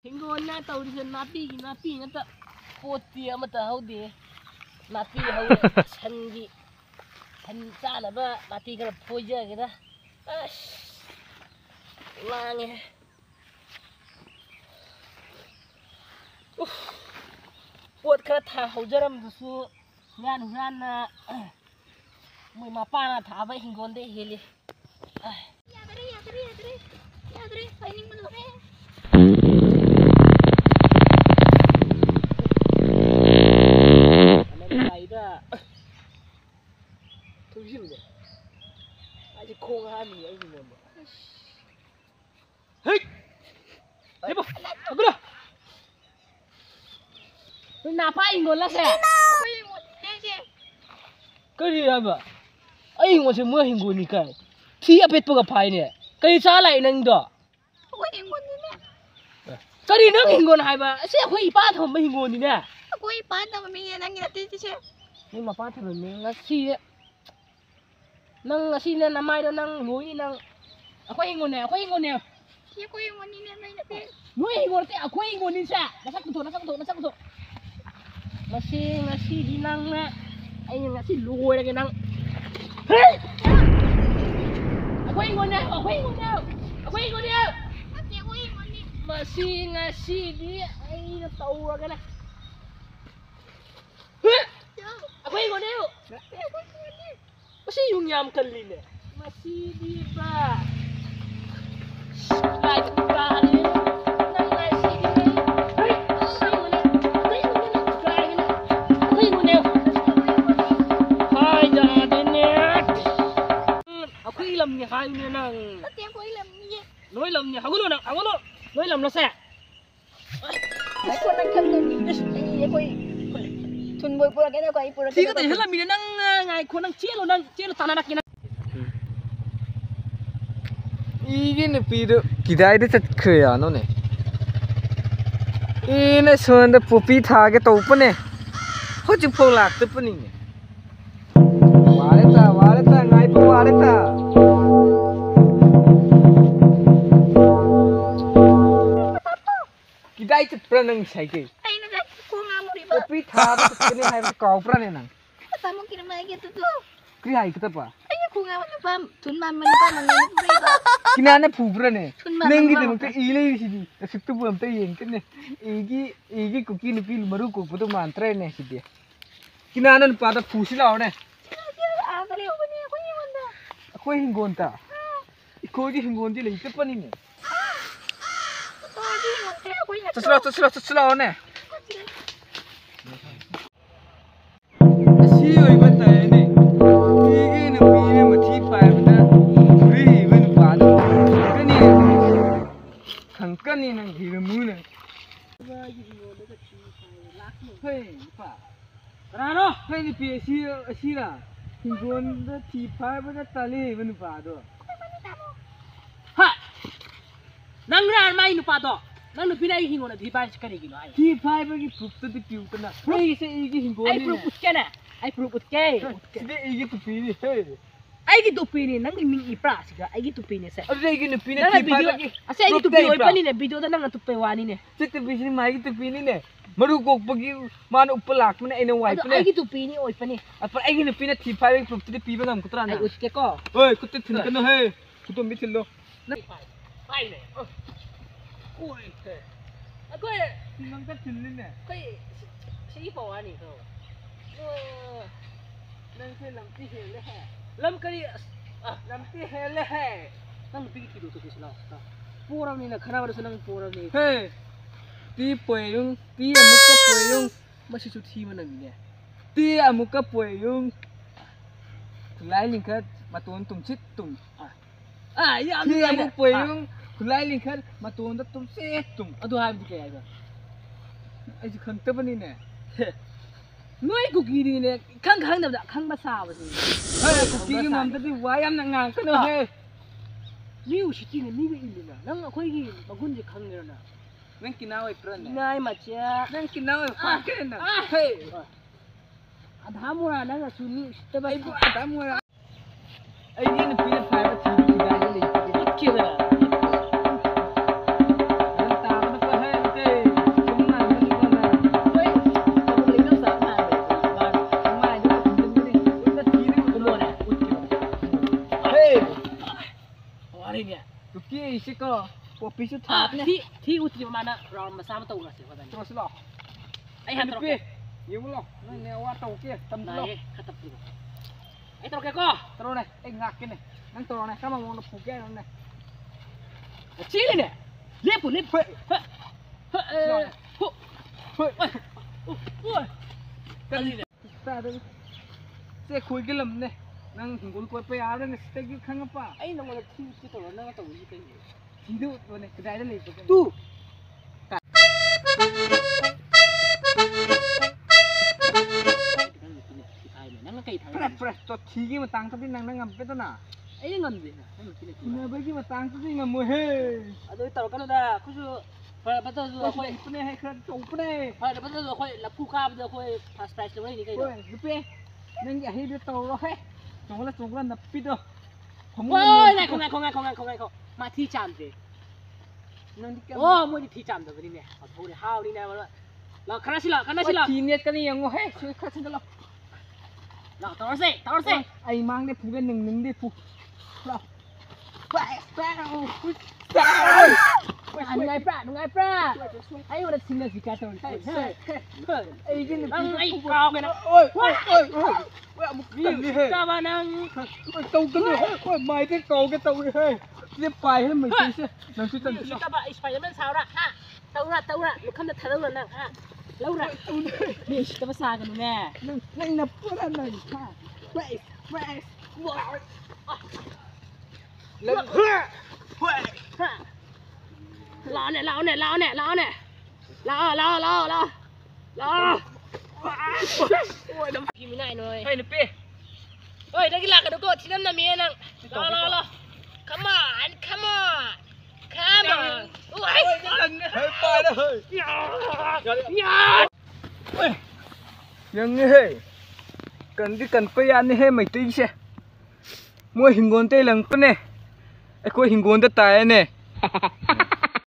हिंगोल ना तौरी नापी नत पोती अमत हौदे नापी हौदे संगी सन चानबा नापी खरा फोइजगेदा अस लांगे पोत खरा था हौजरमदुसु ngàn mười mà pa là thả vậy hình con đấy heli phải ninh mình luôn đấy đó thôi gì vậy ai chỉ khô hai mình ấy gì mà hey đấy bố không được mình nạp hai hình con là sao cái gì vậy mà ai ngồi xem mưa hình con này cái thì ở bên bờ phải nè cái sao lại nâng đó cái gì nâng hình con hay mà sẽ quay ba thằng mấy hình con đi nè quay ba thằng mình nâng cái gì chứ nhưng mà ba thằng mình là xí nâng là xí nên là mai đó nâng núi nâng quay hình con nè quay hình con nè quay hình con đi nè mấy nè núi hình con thế quay hình con đi sao nó sắc nó sắc nó xí đi nâng nè anh là xí lùi cái nâng hey quay con nào quay con nào mà xí đi anh nó tàu ra cái này quay con nào mà xí dùng nhầm cần gì nè mà xí đi ba lại ba đi nâng lại xí đi lầm nhà hai mươi nằng nói lầm nhà không có luôn nói lầm nó sẽ đấy con đang thân lên đi quay thun bồi pura cái nào quay pura thì có thể là mình đang ngày con đang chia luôn tao đang kia 이게 비도 기다리듯 그야 너네 이네 선데 부피 타게 또 오빠네 허지 포락 뜻뿐이네 와랬다 나이프 와랬다 기다리듯 프라능 사이게 부피 타도 그네 하이 까우 프라네 난 kamu kirim lagi tuh 그래 하이 그때 봐 kunga pam tun mam manipam किनाने फूफरा ने नेंगी तो मुझे इले ही सीधी सिक्तु बोलते ही इनके ने इगी कुकी नुपील मरु को पुतो मांत्रा ने सीधी किनाने पाता फूसिला होने कोई हिंगोंता कोई हिंगोंती ले इतने पनी ने चचला होने सी वही बताए ने इगी नुपील मची पाए बना Kani nang hiramu nang. Hey, pa. Rano, hey ni pesi asira. Hingon da tipai bana tali banu pa do. Ha. Nang ran mai nu pa do. Nang nu pinai hingon da tipai sekali gino ai. Tipai bagi prupta di piu kana. Hey se igi hingon ni. Ai pruput kana. Ai pruput ke. Side igi tu pini hey. Aigi tupini nang ming ipra siga aigi tupini se ade aigi tupini tipai lagi ase aigi tupi oi pani ne video da nang tupe wani ne sitte bisini mai tupini ne maru gok pagi man upalak mane ene wai pane aigi tupini oi pani apar aigi tupini tipai lagi prupti piba ngam kutra na ai uske ko oi kutte thin kana he kuto mi thillo pai ne oi ke akoi nang ta thinni ne koi si po ani ko nang se lam ti he le he lam kari lam ti hele hai nang bigi kido to kisla poram ni na khana bar sunang poram ni he ti poyung ti amukka poyung masi su thi manang ne ti amukka poyung kulai lingkhat maton tum chit tum ya ti amuk poyung kulai lingkhat maton da tum se tum adu ha bi ke ai ga ai ji khanta bani ne nuôi cookie đi nè khăng đâu đã khăng ba sao vậy hey cookie cái mầm cái vải em nặng ngang cái nữa hey miu chỉ tin là miu cái gì nè nang là khơi gì mà gun gì khăng nữa nè nang kinao ấy pran nè nai mà cha nang kinao ấy phá cái nè hey ada mura nang là suni tao bay ada mura ai đi nè pin phải bắt chỉ cái này lấy cái kia nè ta nó có hey chứ cơ của pi chút tháp nè thi u ti mà na rồi mà sao mà tàu là sẽ vậy cho xin lỗi anh hàm tàu kia nhiều lắm này neo qua tàu kia tầm lắm này khát tập anh tàu kia co tàu này anh ngạc cái này năng tàu này các bạn muốn phụ kia này chi này nè liệp phệ cái gì nè ta đây sẽ khui cái lầm này năng thằng con quay pe áo đây này sẽ cái khăn apa anh nó là thi cái tàu nó tàu gì cái gì thì đâu rồi này cái đáy đây này tu fresh cho thi cái mà tăng cái năng năng ngầm cái đó nè ấy ngầm gì nè bây giờ mà tăng cái gì mà mua he đôi tàu cái đó cứ phải bắt đầu rồi khơi cái này hay khơi trồng cái này phải bắt đầu rồi khơi là phu kha bây giờ khơi pass price rồi cái ôi cái pe nên cái hay đi tàu rồi trồng là nập pít rồi ôi này không mà thi chạm gì ô mua đi thi chạm rồi đi nè họ thôi để hao đi nè mà khá xí lợ thì nhiệt cái này ngô hết chơi khá xí lợ lợ tao sẽ ai mang đi phụ cái nừng đi phụ lợ anh ngay pra ai udah singgah sih kata ai cái này ai kau cái đó ôi các bạn đang tàu cái này ôi mày cái cầu cái tàu này hơi tiếp bài hết mình chơi xe làm sao tận các bạn Spiderman sao ra ha tàu ra lúc không được thằng nè ha lâu ra đi kita pasang kan nè nang nập cái này ha vậy lên lão nè ôi đâm kim này rồi hay nè pe ôi đây cái lạc cái cô thì năm năm miếng nè lo come on ôi hơi bài đó hơi ôi nhưng nghe cần pe ăn he mày tí xe mua hình ngôn tây lần cái này ai coi hình ngôn tây tài này